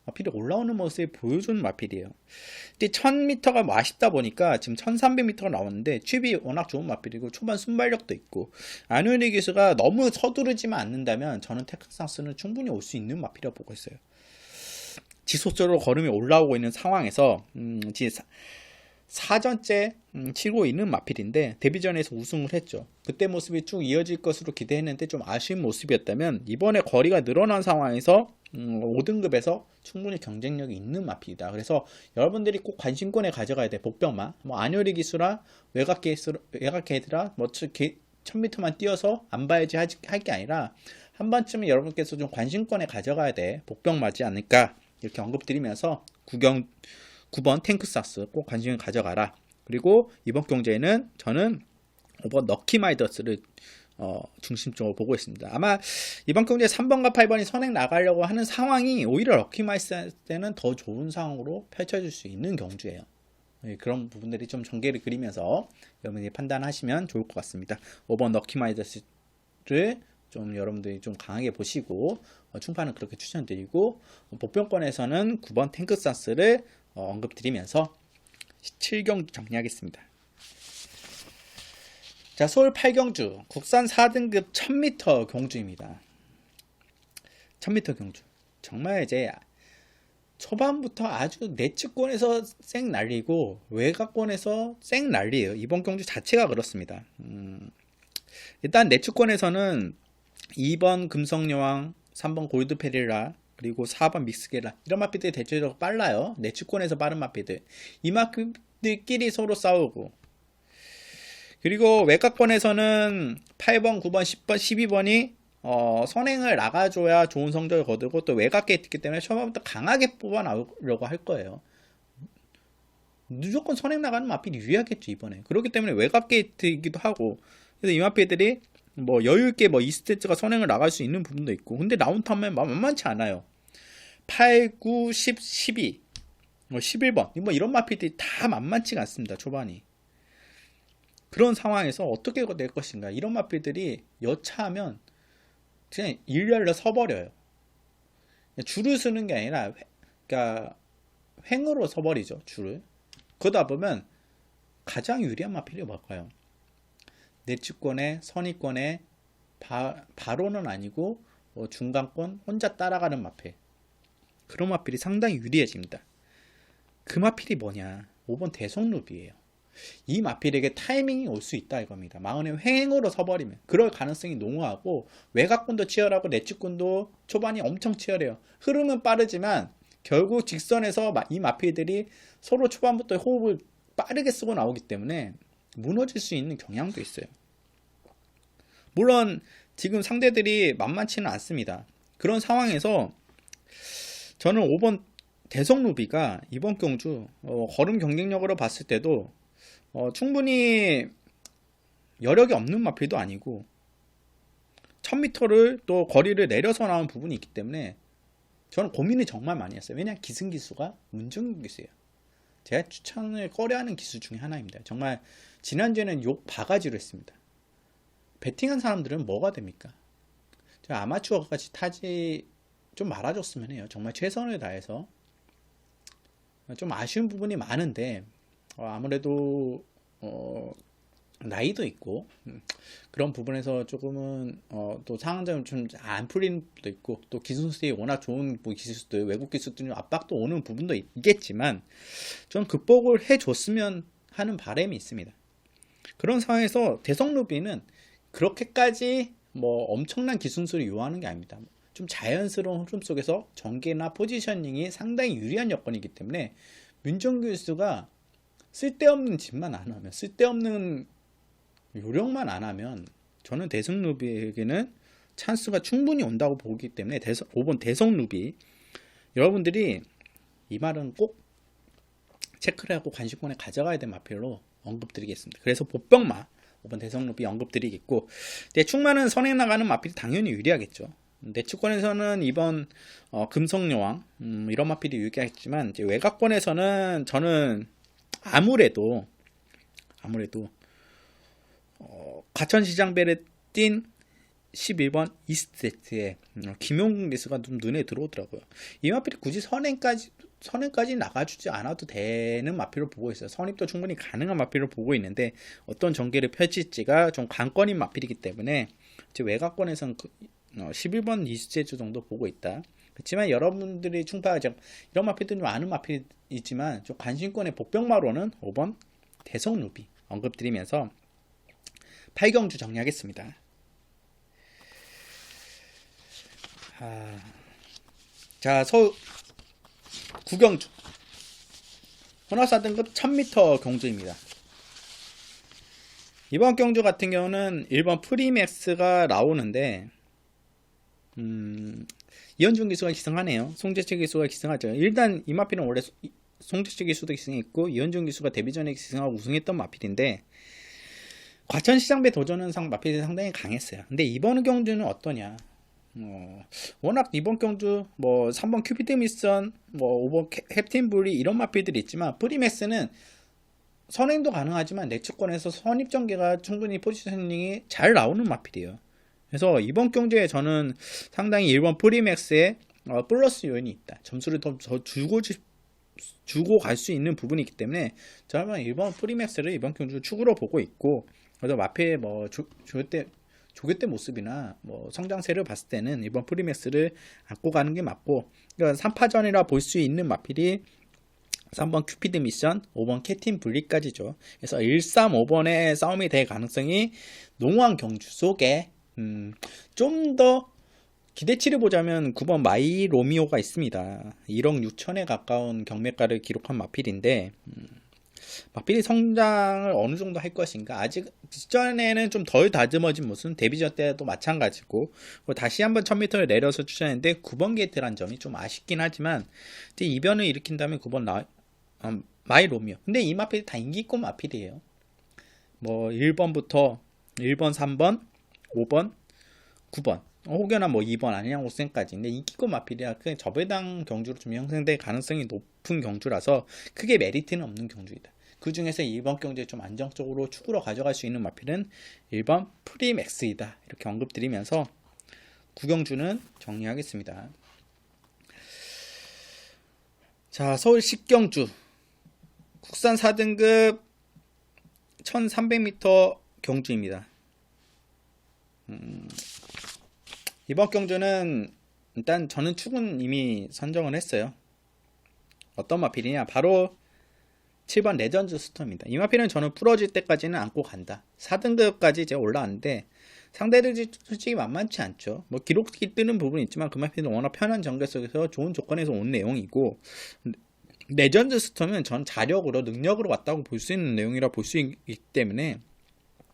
마필이 올라오는 모습을 보여주는 마필이에요. 근데 1000m가 뭐 아쉽다 보니까 지금 1300m가 나왔는데 칩이 워낙 좋은 마필이고 초반 순발력도 있고 아누에리 기수가 너무 서두르지만 않는다면 저는 텍사스는 충분히 올 수 있는 마필이라고 보고 있어요. 지속적으로 걸음이 올라오고 있는 상황에서 지금 4전째 치고 있는 마필인데 데뷔전에서 우승을 했죠. 그때 모습이 쭉 이어질 것으로 기대했는데 좀 아쉬운 모습이었다면 이번에 거리가 늘어난 상황에서 5등급에서 충분히 경쟁력이 있는 마필이다. 그래서 여러분들이 꼭 관심권에 가져가야 돼. 복병마 뭐 안효리 기수라 외곽 게이트라 뭐 1000m만 뛰어서 안 봐야지 할 게 아니라 한 번쯤은 여러분께서 좀 관심권에 가져가야 돼. 복병마지 않을까 이렇게 언급드리면서 9번 탱크사스 꼭 관심을 가져가라. 그리고 이번 경제에는 저는 5번 럭키마이더스를 중심적으로 보고 있습니다. 아마 이번 경제 3번과 8번이 선행 나가려고 하는 상황이 오히려 럭키마이더스 때는 더 좋은 상황으로 펼쳐질 수 있는 경주예요. 그런 부분들이 좀 전개를 그리면서 여러분들이 판단하시면 좋을 것 같습니다. 5번 럭키마이더스를 좀 여러분들이 좀 강하게 보시고 충판은 그렇게 추천드리고 복병권에서는 9번 탱크사스를 언급드리면서 7경주 정리하겠습니다. 자, 서울 8경주 국산 4등급 1000m 경주입니다. 1000m 경주 정말 이제 초반부터 아주 내측권에서 쌩 날리고 외곽권에서 쌩 날리에요. 이번 경주 자체가 그렇습니다. 일단 내측권에서는 2번 금성여왕, 3번 골드페리라 그리고 4번 믹스게라 이런 마필들이 대체적으로 빨라요. 내측권에서 빠른 마필들 이 마필들끼리 서로 싸우고 그리고 외곽권에서는 8번, 9번, 10번, 12번이 선행을 나가줘야 좋은 성적을 거두고 또 외곽에 있기 때문에 초반부터 강하게 뽑아 나오려고 할 거예요. 무조건 선행 나가는 마필이 유리하겠죠 이번에. 그렇기 때문에 외곽 게이트이기도 하고 그래서 이 마필들이 뭐 여유있게 뭐 이스테츠가 선행을 나갈 수 있는 부분도 있고 근데 라운드 하면 만만치 않아요. 8, 9, 10, 12 뭐 11번 뭐 이런 마필들이 다 만만치가 않습니다. 초반이. 그런 상황에서 어떻게 될 것인가 이런 마필들이 여차하면 그냥 일렬로 서버려요. 줄을 서는 게 아니라 그러니까 횡으로 서버리죠. 줄을. 그러다 보면 가장 유리한 마필이 뭘까요? 내측권에 선의권에 바로는 아니고 중간권 혼자 따라가는 마필. 그런 마필이 상당히 유리해집니다. 그 마필이 뭐냐? 5번 대성루비예요. 이 마필에게 타이밍이 올 수 있다 이겁니다. 마흔의 횡으로 서버리면 그럴 가능성이 농후하고 외곽권도 치열하고 내측권도 초반이 엄청 치열해요. 흐름은 빠르지만 결국 직선에서 이 마필들이 서로 초반부터 호흡을 빠르게 쓰고 나오기 때문에 무너질 수 있는 경향도 있어요. 물론 지금 상대들이 만만치는 않습니다. 그런 상황에서 저는 5번 대성루비가 이번 경주 걸음 경쟁력으로 봤을 때도 충분히 여력이 없는 마필도 아니고 1000m를 또 거리를 내려서 나온 부분이 있기 때문에 저는 고민을 정말 많이 했어요. 왜냐하면 기승기수가 문정규 기수예요. 제가 추천을 꺼려하는 기수 중에 하나입니다. 정말 지난주에는 욕 바가지로 했습니다. 배팅한 사람들은 뭐가 됩니까? 제가 아마추어 같이 타지 좀 말아줬으면 해요. 정말 최선을 다해서. 좀 아쉬운 부분이 많은데 아무래도 나이도 있고 그런 부분에서 조금은 또 상황적으로 좀 안 풀리는 부분도 있고 또 기술들이 워낙 좋은 기술들 외국 기술들이 압박도 오는 부분도 있겠지만 좀 극복을 해줬으면 하는 바람이 있습니다. 그런 상황에서 대성루비는 그렇게까지 뭐 엄청난 기술을 요하는 게 아닙니다. 좀 자연스러운 흐름 속에서 전개나 포지셔닝이 상당히 유리한 여건이기 때문에 문정규 기수가 쓸데없는 짓만 안 하면 쓸데없는 요령만 안 하면 저는 대성루비에게는 찬스가 충분히 온다고 보기 때문에 5번 대성루비 여러분들이 이 말은 꼭 체크를 하고 관심권에 가져가야 될 마필로 언급드리겠습니다. 그래서 보병마 5번 대성루비 언급드리겠고 내축마는 선행 나가는 마필이 당연히 유리하겠죠. 내축권에서는 이번 금성여왕 이런 마필이 유리하겠지만 이제 외곽권에서는 저는 아무래도 과천시장배를 뛴 11번 이스트세트에 김용국 기수가 좀 눈에 들어오더라고요. 이 마필이 굳이 선행까지 나가주지 않아도 되는 마필을 보고 있어요. 선입도 충분히 가능한 마필을 보고 있는데 어떤 전개를 펼칠지가 좀 관건인 마필이기 때문에 제 외곽권에서는 11번 이스트세트 정도 보고 있다. 그렇지만 여러분들이 충파하죠. 이런 마필들은 좀 아는 마필이지만 좀 관심권의 복병마로는 5번 대성루비 언급드리면서 8경주 정리하겠습니다. 자, 서울 9경주 혼합 4등급 1000m 경주입니다. 이번 경주 같은 경우는 1번 프리맥스가 나오는데 이현중 기수가 기승하네요. 송재철 기수가 기승하죠. 일단 이 마필은 원래 송재철 기수도 기승했고 이현중 기수가 데뷔전에 기승하고 우승했던 마필인데 과천시장배 도전은상 마필이 상당히 강했어요. 근데 이번 경주는 어떠냐? 워낙 이번 경주 3번 큐피드 미션 5번 캡틴 블리 이런 마필들이 있지만 프리맥스는 선행도 가능하지만 내측권에서 선입전개가 충분히 포지셔닝이 잘 나오는 마필이에요. 그래서 이번 경주에 저는 상당히 1번 프리맥스에 플러스 요인이 있다. 점수를 더 주고 갈 수 있는 부분이 있기 때문에 저는 1번 프리맥스를 이번 경주 축으로 보고 있고, 그래서 마필 조개 때 모습이나 성장세를 봤을 때는 이번 프리맥스를 안고 가는 게 맞고, 그러니까 3파전이라 볼 수 있는 마필이 3번 큐피드 미션, 5번 캡틴 블리까지죠. 그래서 1, 3, 5번의 싸움이 될 가능성이 농후한 경주 속에 좀 더 기대치를 보자면 9번 마이 로미오가 있습니다. 1억 6천에 가까운 경매가를 기록한 마필인데 마필이 성장을 어느 정도 할 것인가, 아직 직전에는 좀 덜 다듬어진 모습, 데뷔전 때도 마찬가지고, 다시 한번 1000m를 내려서 추천했는데 9번 게이트란 점이 좀 아쉽긴 하지만 이제 이변을 일으킨다면 9번 마이 로미오. 근데 이 마필이 다 인기있고 마필이에요. 1번부터 1번, 3번, 5번, 9번, 혹여나 2번 안양호센까지. 근데 인기급 마필이라 그 저배당 경주로 좀 형성될 가능성이 높은 경주라서 크게 메리트는 없는 경주이다. 그 중에서 이번 경주에 좀 안정적으로 축으로 가져갈 수 있는 마필은 1번 프리맥스이다. 이렇게 언급드리면서 9경주는 정리하겠습니다. 자, 서울 10경주 국산 4등급 1300m 경주입니다. 이번 경주는 일단 저는 축은 이미 선정을 했어요. 어떤 마필이냐, 바로 7번 레전드 스톰입니다. 이 마필은 저는 부러질 때까지는 안고 간다. 4등급까지 이제 올라왔는데 상대들이 솔직히 만만치 않죠. 기록이 뜨는 부분이 있지만 그 마필은 워낙 편한 전개 속에서 좋은 조건에서 온 내용이고, 레전드 스톰은 전 자력으로 능력으로 왔다고 볼 수 있는 내용이라 볼 수 있기 때문에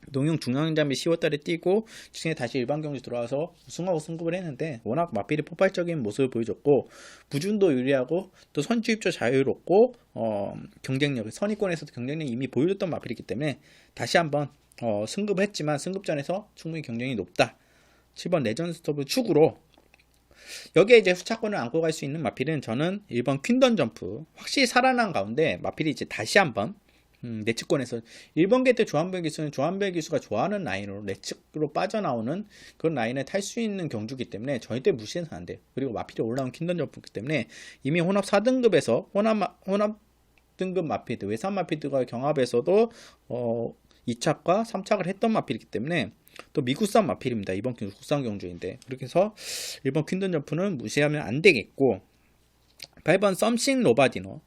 농용 중앙잠비 10월달에 뛰고 중에 다시 일반 경주 들어와서 우승하고 승급을 했는데 워낙 마필이 폭발적인 모습을 보여줬고 부준도 유리하고 또 선취입조 자유롭고 경쟁력, 선의권에서도 경쟁력이 이미 보여줬던 마필이기 때문에 다시 한번 승급을 했지만 승급전에서 충분히 경쟁이 높다. 7번 레전드 스톱을 축으로 여기에 이제 후차권을 안고 갈 수 있는 마필은 저는 1번 퀸던 점프 확실히 살아난 가운데 마필이 이제 다시 한번 내측권에서 1번 게이트 조한별 기수는 조한별 기수가 좋아하는 라인으로 내측으로 빠져나오는 그런 라인을 탈 수 있는 경주기 때문에 절대 무시해서는 안 돼요. 그리고 마필이 올라온 퀸던 점프이기 때문에 이미 혼합 4등급에서 혼합 등급 마필드, 외산 마필드가 경합에서도 2착과 3착을 했던 마필이기 때문에 또 미국산 마필입니다. 이번 경주 국산 경주인데, 그렇게 해서 1번 퀸던 점프는 무시하면 안 되겠고, 8번 썸씽 로바디노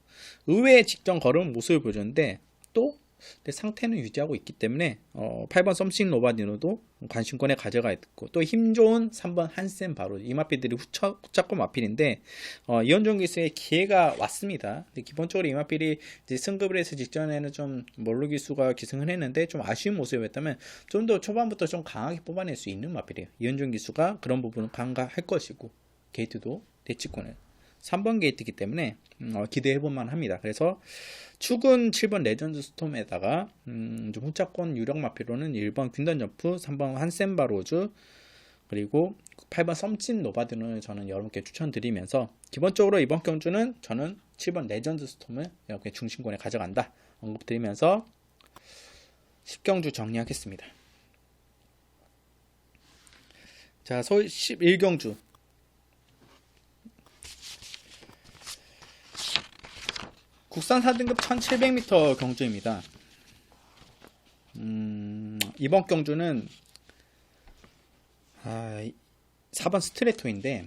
의외의 직전 걸음 모습을 보여줬는데 또 상태는 유지하고 있기 때문에 8번 썸씽 로바디노도 관심권에 가져가 있고, 또 힘 좋은 3번 한센 바로 이 마필들이 후차권 마필인데 이현종 기수의 기회가 왔습니다. 근데 기본적으로 이 마필이 이제 승급을 해서 직전에는 좀 몰루 기수가 기승을 했는데 좀 아쉬운 모습이었다면 좀 더 초반부터 좀 강하게 뽑아낼 수 있는 마필이에요. 이현종 기수가 그런 부분은 강화할 것이고 게이트도 대치권에 3번 게이트이기 때문에 기대해볼만 합니다. 그래서 축은 7번 레전드 스톰에다가 좀 후차권 유력 마필로는 1번 퀸던 점프, 3번 한센 바로즈, 그리고 8번 썸씬 노바드는 저는 여러분께 추천드리면서 기본적으로 이번 경주는 저는 7번 레전드 스톰을 이렇게 중심권에 가져간다 언급드리면서 10경주 정리하겠습니다. 자, 서울 11경주. 국산 4등급 1700m 경주입니다. 이번 경주는 4번 스트레토인데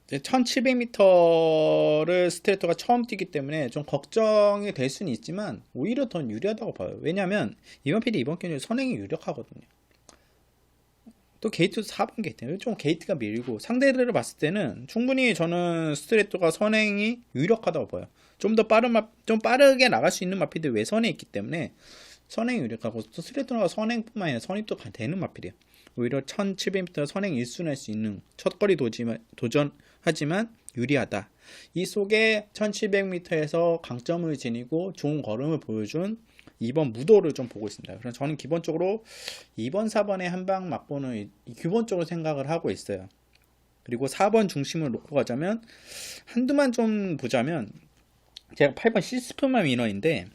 1700m를 스트레토가 처음 뛰기 때문에 좀 걱정이 될 수는 있지만 오히려 더 유리하다고 봐요. 왜냐면 이번 필이 이번 경주에 선행이 유력하거든요. 또 게이트도 4번 게이트, 좀 게이트가 밀리고 상대들을 봤을 때는 충분히 저는 스트레토가 선행이 유력하다고 봐요. 좀 더 좀 빠르게 나갈 수 있는 마필들이 외선에 있기 때문에 선행이 유력하고, 또 스트레토가 선행뿐만 아니라 선입도 되는 마필이에요. 오히려 1700m 선행 1순위 할 수 있는 첫거리 도전하지만 유리하다. 이 속에 1700m에서 강점을 지니고 좋은 걸음을 보여준 2번 무도를 좀 보고 있습니다. 그래서 저는 기본적으로 2번, 4번에 한 방 맛보는 기본적으로 생각을 하고 있어요. 그리고 4번 중심을 놓고 가자면 한두만 좀 보자면, 제가 8번 시스프만 위너인데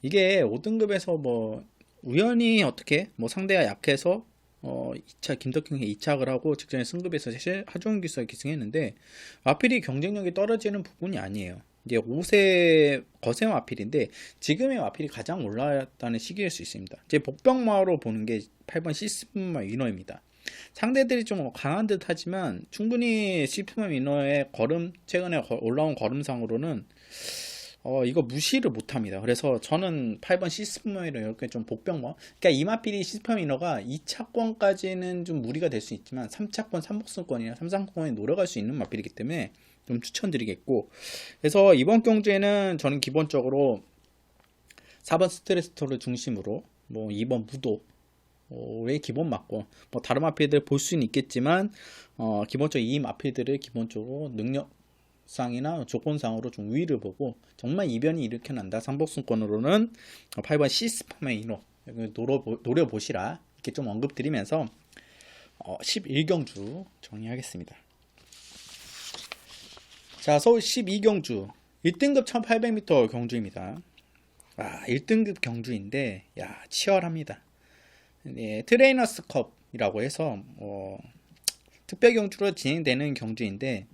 이게 5등급에서 뭐 우연히 어떻게 뭐 상대가 약해서 2차 김덕경이 2착을 하고 직전에 승급에서 사실 하종훈 기수가 기승했는데 마필이 경쟁력이 떨어지는 부분이 아니에요. 이제 5세 거세 마필인데 지금의 마필이 가장 올라왔다는 시기일 수 있습니다. 이제 복병마로 보는 게 8번 시스프만 위너입니다. 상대들이 좀 강한 듯 하지만 충분히 시스프만 위너의 걸음, 최근에 올라온 걸음상으로는 이거 무시를 못합니다. 그래서 저는 8번 시스프미너 이렇게 좀 복병마, 그러니까 이마필이 시스프미너가 2차권까지는 좀 무리가 될 수 있지만 3차권 3복승권이나 3상권에 노려갈 수 있는 마필이기 때문에 좀 추천드리겠고, 그래서 이번 경주에는 저는 기본적으로 4번 스트레스토를 중심으로 뭐 2번 무도 왜 기본 맞고 뭐 다른 마필들 볼 수는 있겠지만 기본적으로 이 마필들을 기본적으로 능력상이나 조건상으로 좀 우위를 보고 정말 이변이 일으켜난다 상복승권으로는 8번 시스퍼메이노 노려보시라 이렇게 좀 언급드리면서 11경주 정리하겠습니다. 자, 서울 12경주 1등급 1800m 경주입니다. 1등급 경주인데 치열합니다. 네, 트레이너스 컵이라고 해서 특별 경주로 진행되는 경주인데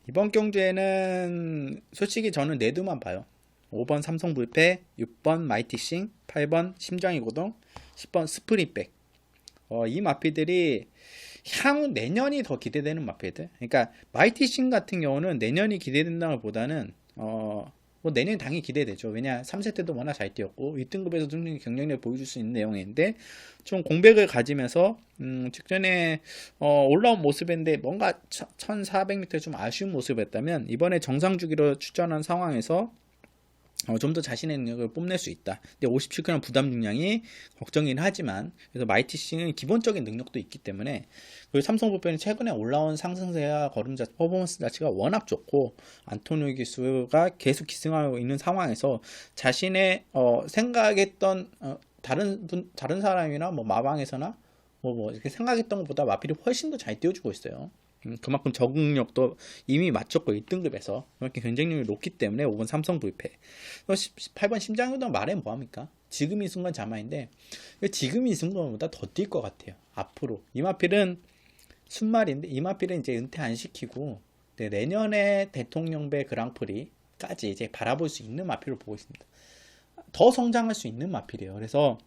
이번 경주에는 솔직히 저는 네두만 봐요. 5번 삼성불패, 6번 마이티싱, 8번 심장이고동, 10번 스프릿백. 이 마필들이 향후 내년이 더 기대되는 마필들. 그러니까 마이티싱 같은 경우는 내년이 기대된다는 것보다는 뭐 내년 당연히 기대되죠. 왜냐 3세 때도 워낙 잘 뛰었고 1등급에서 충분히 경쟁력을 보여줄 수 있는 내용인데 좀 공백을 가지면서 직전에 올라온 모습인데 뭔가 1400m 좀 아쉬운 모습이었다면 이번에 정상 주기로 출전한 상황에서 좀 더 자신의 능력을 뽐낼 수 있다. 근데 57kg 부담 중량이 걱정이긴 하지만 그래서 마이티싱은 기본적인 능력도 있기 때문에, 그리고 삼성볼펜은 최근에 올라온 상승세와 걸음자 퍼포먼스 자체가 워낙 좋고 안토니오 기수가 계속 기승하고 있는 상황에서 자신의 생각했던 다른 사람이나 뭐 마방에서나 뭐 이렇게 생각했던 것보다 마필이 훨씬 더 잘 띄워주고 있어요. 그만큼 적응력도 이미 맞췄고 1등급에서 그렇게 경쟁력이 높기 때문에 5번 삼성 불패, 8번 심장유동 말해 뭐합니까? 지금 이 순간 자만인데 지금 이 순간보다 더 뛸 것 같아요. 앞으로 이마필은 순말인데 이마필은 이제 은퇴 안 시키고 내년에 대통령배 그랑프리까지 이제 바라볼 수 있는 마필을 보고 있습니다. 더 성장할 수 있는 마필이에요. 그래서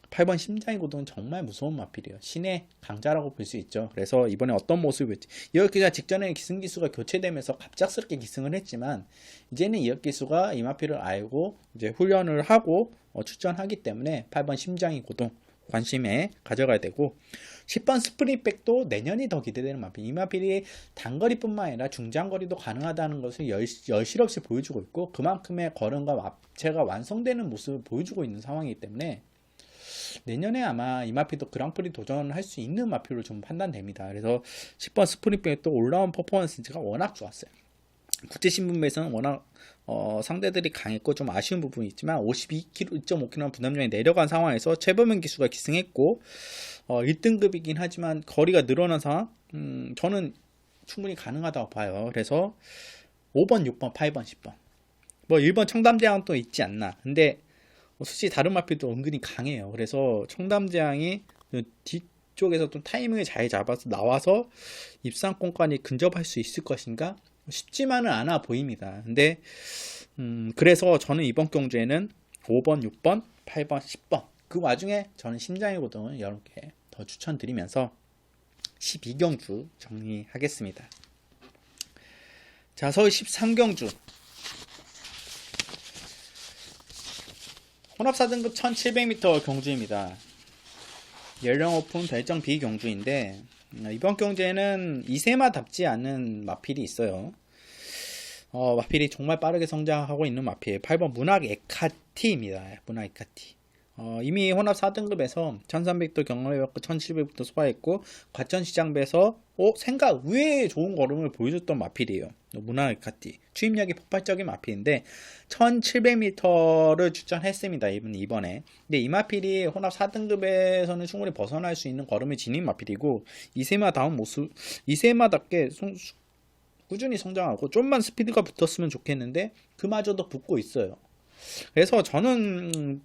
8번 심장이고동은 정말 무서운 마필이에요. 신의 강자라고 볼 수 있죠. 그래서 이번에 어떤 모습일지, 이혁기가 직전에 기승기수가 교체되면서 갑작스럽게 기승을 했지만 이제는 이혁기수가 이 마필을 알고 이제 훈련을 하고 출전하기 때문에 8번 심장이고동 관심에 가져가야 되고, 10번 스프릿백도 내년이 더 기대되는 마필. 이 마필이 단거리뿐만 아니라 중장거리도 가능하다는 것을 여실없이 보여주고 있고 그만큼의 걸음과 앞체가 완성되는 모습을 보여주고 있는 상황이기 때문에 내년에 아마 이 마필도 그랑프리 도전할 수 있는 마필로 좀 판단됩니다. 그래서 10번 스프릿백이 또 올라온 퍼포먼스가 워낙 좋았어요. 국제신문배에서는 워낙 상대들이 강했고 좀 아쉬운 부분이 있지만 52kg, 2.5kg 부담량이 내려간 상황에서 최범현 기수가 기승했고 1등급이긴 하지만 거리가 늘어난 상황, 저는 충분히 가능하다고 봐요. 그래서 5번, 6번, 8번, 10번 뭐 1번 청담대왕도 있지 않나. 근데 솔직히 다른 마필도 은근히 강해요. 그래서 청담대왕이 뒤쪽에서 좀 타이밍을 잘 잡아서 나와서 입상권까지 근접할 수 있을 것인가? 쉽지만은 않아 보입니다. 근데 그래서 저는 이번 경주에는 5번, 6번, 8번, 10번 그 와중에 저는 심장이거든 여러 개 더 추천드리면서 12경주 정리하겠습니다. 자, 서울 13경주 혼합 4등급 1700m 경주입니다. 연령 오픈 별정 B 경주인데 이번 경주에는 이세마답지 않은 마필이 있어요. 마필이 정말 빠르게 성장하고 있는 마필 8번 문학 에카티입니다. 문학 에카티. 이미 혼합 4등급에서 1300도 경험해봤고 1700부터 소화했고 과천시장배에서 생각 의외의 좋은 걸음을 보여줬던 마필이에요. 문학 에카티. 추임력이 폭발적인 마필인데 1700m를 추천했습니다. 이번에. 근데 이 마필이 혼합 4등급에서는 충분히 벗어날 수 있는 걸음을 지닌 마필이고 이세마다운 모습, 이세마답게 꾸준히 성장하고 좀만 스피드가 붙었으면 좋겠는데 그마저도 붙고 있어요. 그래서 저는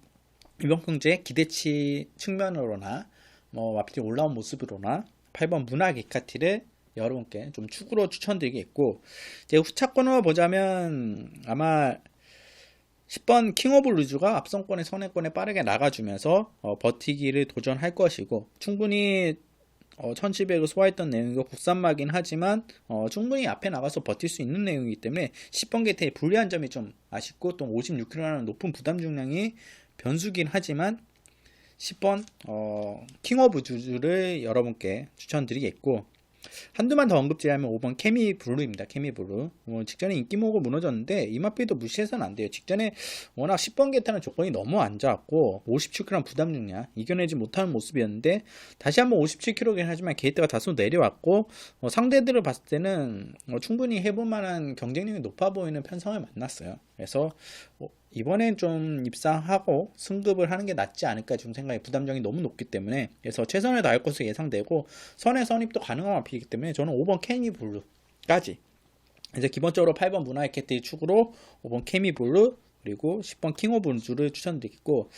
이번 경주에 기대치 측면으로나 마필이 올라온 모습으로나 8번 문학 에카티를 여러분께 좀 축으로 추천드리겠고 이제 후차권으로 보자면 아마 10번 킹 오브 루즈가 앞선권에 선행권에 빠르게 나가주면서 버티기를 도전할 것이고 충분히 1700을 소화했던 내용이고 국산마긴 하지만 충분히 앞에 나가서 버틸 수 있는 내용이기 때문에 10번 게이트에 불리한 점이 좀 아쉽고 또 56kg라는 높은 부담 중량이 변수긴 하지만 10번 킹 오브 주주를 여러분께 추천드리겠고 한두만 더 언급드리면 5번 케미 블루입니다. 케미 블루. 직전에 인기 모으고 무너졌는데 이 마필도 무시해서는 안 돼요. 직전에 워낙 10번 게이트는 조건이 너무 안 좋았고 57kg 부담 중량 이겨내지 못하는 모습이었는데 다시 한번 57kg긴 하지만 게이트가 다소 내려왔고 상대들을 봤을 때는 충분히 해볼 만한 경쟁력이 높아 보이는 편성을 만났어요. 그래서 이번엔 좀 입상하고 승급을 하는 게 낫지 않을까 지금 생각이 부담점이 너무 높기 때문에 그래서 최선을 다할 것으로 예상되고 선에 선입도 가능한 마필이기 때문에 저는 5번 케미 블루까지 이제 기본적으로 8번 문화의 캐티 축으로 5번 케미 블루 그리고 10번 킹 오브 루즈를 추천드리겠고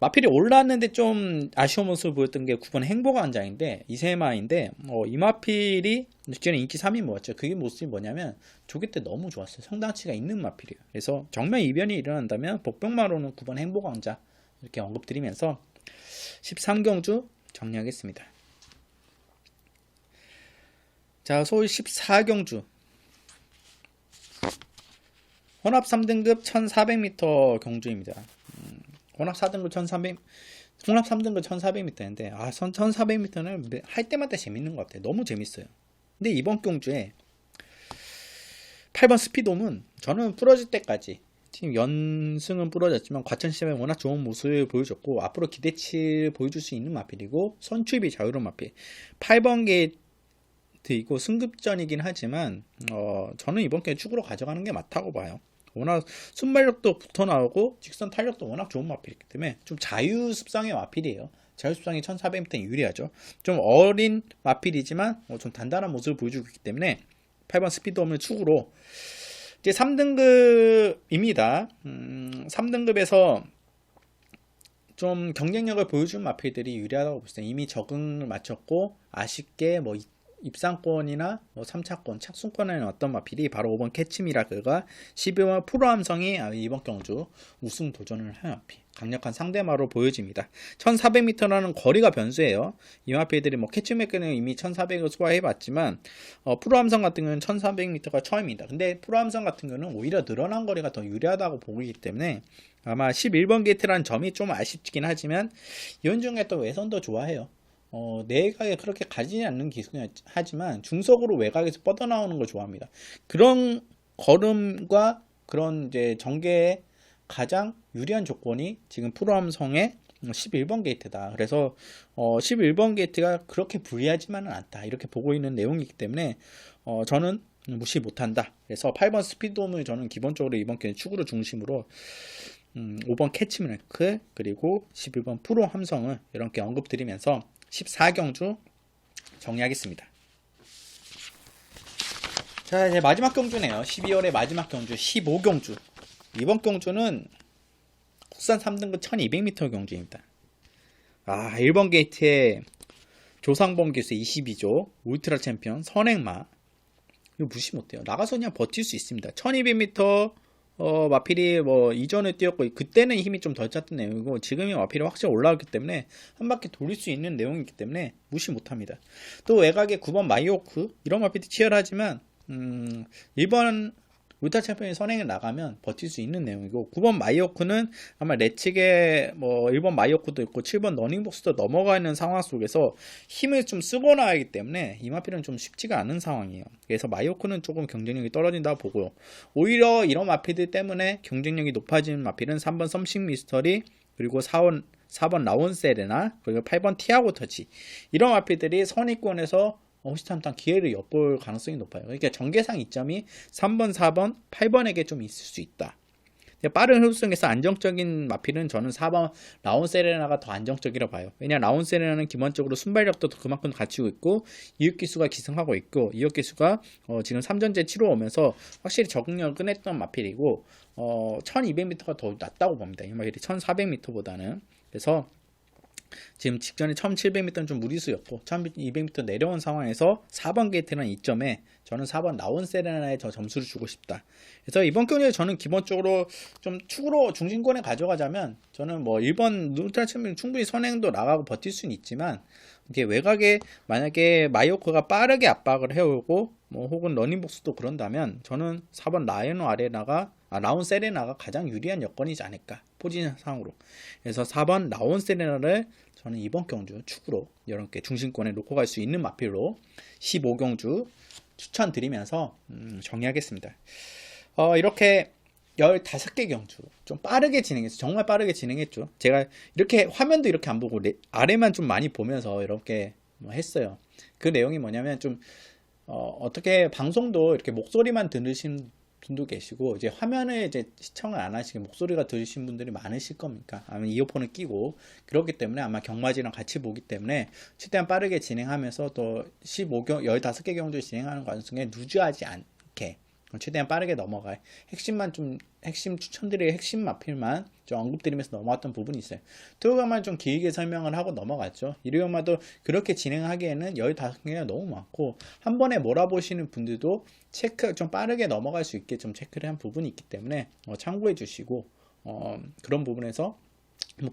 마필이 올라왔는데 좀 아쉬운 모습을 보였던 게 9번 행복한장인데 이세마인데 이 마필이 직전에 인기 3위 모았죠. 그게 모습이 뭐냐면 조개 때 너무 좋았어요. 성장치가 있는 마필이에요. 그래서 정말 이변이 일어난다면 복병마로는 9번 행복왕자 이렇게 언급드리면서 13경주 정리하겠습니다. 자, 서울 14경주 혼합 3등급 1400m 경주입니다. 혼합 4등급 1300, 혼합 3등급 1400m인데, 1400m는 할 때마다 재밌는 것 같아요. 너무 재밌어요. 근데 이번 경주에 8번 스피돔은 저는 부러질 때까지, 지금 연승은 부러졌지만 과천시장에 워낙 좋은 모습을 보여줬고, 앞으로 기대치를 보여줄 수 있는 마필이고, 선출입이 자유로운 마필. 8번 게이트이고 승급전이긴 하지만, 저는 이번 경기에 축으로 가져가는 게 맞다고 봐요. 워낙 순발력도 붙어 나오고 직선 탄력도 워낙 좋은 마필이기 때문에 좀 자유습성의 마필이에요. 자유습성이 1400m에 유리하죠. 좀 어린 마필이지만 좀 단단한 모습을 보여주고 있기 때문에 8번 스피드홈을 축으로 이제 3등급입니다. 3등급에서 좀 경쟁력을 보여준 마필들이 유리하다고 볼 수 있어요. 이미 적응을 마쳤고 아쉽게 입상권이나 3차권, 착순권에는 어떤 마필이 바로 5번 캐치미라클과 12번 프로함성이 이번 경주 우승 도전을 한 마필. 강력한 상대마로 보여집니다. 1400m라는 거리가 변수예요. 이 마필들이 캐치미라클은 이미 1400을 소화해봤지만 프로함성 같은 경우는 1400m가 처음입니다. 근데 프로함성 같은 경우는 오히려 늘어난 거리가 더 유리하다고 보이기 때문에 아마 11번 게이트라는 점이 좀 아쉽긴 하지만 이원중에 또 외선도 좋아해요. 내각에 그렇게 가지지 않는 기술이 하지만 중속으로 외곽에서 뻗어나오는 걸 좋아합니다. 그런 걸음과 그런 이제 전개에 가장 유리한 조건이 지금 프로함성의 11번 게이트다. 그래서 11번 게이트가 그렇게 불리하지만은 않다. 이렇게 보고 있는 내용이기 때문에 저는 무시 못한다. 그래서 8번 스피드홈을 저는 기본적으로 이번 경기 축으로 중심으로 5번 캐치미라클 그리고 11번 프로함성을 이렇게 언급드리면서 14경주 정리하겠습니다. 자, 이제 마지막 경주네요. 12월의 마지막 경주 15경주. 이번 경주는 국산 3등급 1200m 경주입니다. 1번 게이트에 조상범 기수 22조, 울트라 챔피언, 선행마. 이거 무시 못해요. 나가서 그냥 버틸 수 있습니다. 1200m, 마필이 뭐, 이전에 뛰었고, 그때는 힘이 좀 덜 찼던 내용이고, 지금이 마필이 확실히 올라왔기 때문에, 한 바퀴 돌릴 수 있는 내용이기 때문에, 무시 못합니다. 또 외곽에 9번 마이오크, 이런 마필이 치열하지만, 1번 울트라 챔피언이 선행을 나가면 버틸 수 있는 내용이고 9번 마이오크는 아마 내측에 뭐 1번 마이오크도 있고 7번 러닝복스도 넘어가는 상황 속에서 힘을 좀 쓰고 나가기 때문에 이 마필은 좀 쉽지가 않은 상황이에요. 그래서 마이오크는 조금 경쟁력이 떨어진다고 보고요. 오히려 이런 마필들 때문에 경쟁력이 높아지는 마필은 3번 썸씽 미스터리 그리고 4번 라온 세레나 그리고 8번 티아고 터치 이런 마필들이 선의권에서 호시탐탐 기회를 엿볼 가능성이 높아요. 그러니까 전개상 이점이 3번, 4번, 8번에게 좀 있을 수 있다. 빠른 흡수성에서 안정적인 마필은 저는 4번 라온 세레나가 더 안정적이라고 봐요. 왜냐하면 라온 세레나는 기본적으로 순발력도 그만큼 갖추고 있고 이웃기수가 기승하고 있고 이웃기수가 지금 3전제 치러 오면서 확실히 적응력을 꺼냈던 마필이고 1200m가 더 낫다고 봅니다. 이 마필이 1400m보다는. 그래서 지금 직전에 1700m는 좀 무리수였고 1200m 내려온 상황에서 4번 게이트라는 이점에 저는 4번 라온 세레나에 저 점수를 주고 싶다. 그래서 이번 경기에 저는 기본적으로 좀 축으로 중심권에 가져가자면 저는 뭐 1번 울트라 챔피언 충분히 선행도 나가고 버틸 수는 있지만 이게 외곽에 만약에 마이오크가 빠르게 압박을 해오고 뭐 혹은 러닝복스도 그런다면 저는 4번 라온 세레나가 가장 유리한 여건이지 않을까 포지션상으로. 그래서 4번 라온 세레나를 저는 이번 경주 축으로 여러분께 중심권에 놓고 갈 수 있는 마필로 15경주 추천드리면서 정리하겠습니다. 이렇게 15개 경주 좀 빠르게 진행했어요. 정말 빠르게 진행했죠. 제가 이렇게 화면도 이렇게 안 보고 아래만 좀 많이 보면서 이렇게 했어요. 그 내용이 뭐냐면 좀 어떻게 방송도 이렇게 목소리만 들으신 분도 계시고 이제 화면을 이제 시청을 안 하시고 목소리가 들으신 분들이 많으실 겁니까? 아니면 이어폰을 끼고 그렇기 때문에 아마 경마지랑 같이 보기 때문에 최대한 빠르게 진행하면서 또 15개 경주 진행하는 과정에 루즈하지 않게 최대한 빠르게 넘어갈 핵심 추천드릴 핵심 마필만 좀 언급드리면서 넘어갔던 부분이 있어요. 투어가만 좀 길게 설명을 하고 넘어갔죠. 일요일마도 그렇게 진행하기에는 15개가 너무 많고 한 번에 몰아보시는 분들도 체크 좀 빠르게 넘어갈 수 있게 좀 체크를 한 부분이 있기 때문에 참고해 주시고 그런 부분에서 뭐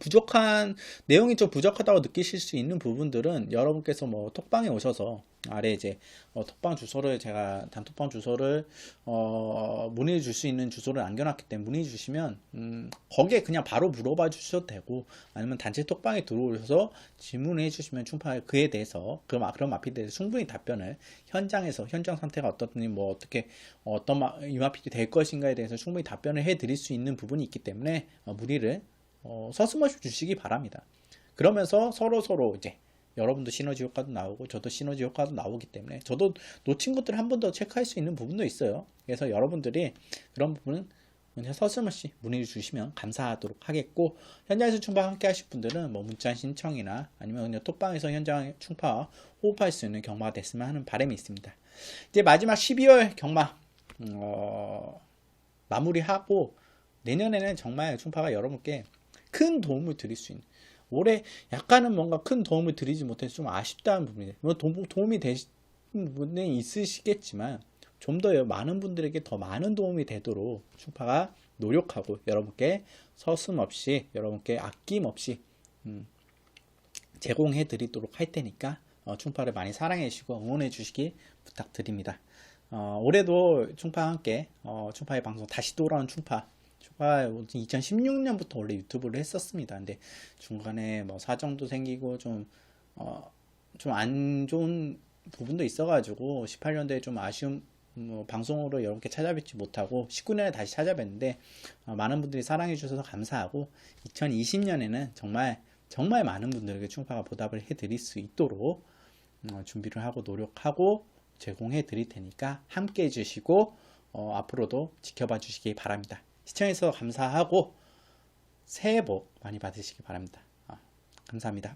내용이 좀 부족하다고 느끼실 수 있는 부분들은 여러분께서 뭐 톡방에 오셔서 아래 이제 톡방 주소를 제가 단톡방 주소를 문의 줄 수 있는 주소를 남겨놨기 때문에 문의 주시면 거기에 그냥 바로 물어봐 주셔도 되고 아니면 단체 톡방에 들어오셔서 질문해 주시면 충분히 그에 대해서 그런 마필에 대해서 충분히 답변을 현장 상태가 어떻더니 뭐 어떻게 이 마필이 될 것인가에 대해서 충분히 답변을 해 드릴 수 있는 부분이 있기 때문에 문의를 서슴없이 주시기 바랍니다. 그러면서 서로 이제 여러분도 시너지 효과도 나오고 저도 시너지 효과도 나오기 때문에 저도 놓친 것들을 한 번 더 체크할 수 있는 부분도 있어요. 그래서 여러분들이 그런 부분은 서슴없이 문의를 주시면 감사하도록 하겠고 현장에서 충파 함께 하실 분들은 뭐 문자 신청이나 아니면 그냥 톡방에서 현장 충파 호흡할 수 있는 경마가 됐으면 하는 바람이 있습니다. 이제 마지막 12월 경마 마무리하고 내년에는 정말 충파가 여러분께 큰 도움을 드릴 수 있는 올해 약간은 뭔가 큰 도움을 드리지 못해서 좀 아쉽다는 부분이에요. 뭐 도움이 되시는 분이 있으시겠지만 좀 더 많은 분들에게 더 많은 도움이 되도록 충파가 노력하고 여러분께 서슴없이 여러분께 아낌없이 제공해 드리도록 할 테니까 충파를 많이 사랑해 주시고 응원해 주시기 부탁드립니다. 올해도 충파와 함께 충파의 방송 다시 돌아온 충파 2016년부터 원래 유튜브를 했었습니다. 근데 중간에 뭐 사정도 생기고 좀 안 좋은 부분도 있어가지고 18년도에 좀 아쉬운 방송으로 여러분께 찾아뵙지 못하고 19년에 다시 찾아뵀는데 많은 분들이 사랑해 주셔서 감사하고 2020년에는 정말 많은 분들에게 충파가 보답을 해드릴 수 있도록 준비를 하고 노력하고 제공해 드릴 테니까 함께 해주시고 앞으로도 지켜봐 주시기 바랍니다. 시청해주셔서 감사하고 새해 복 많이 받으시기 바랍니다. 감사합니다.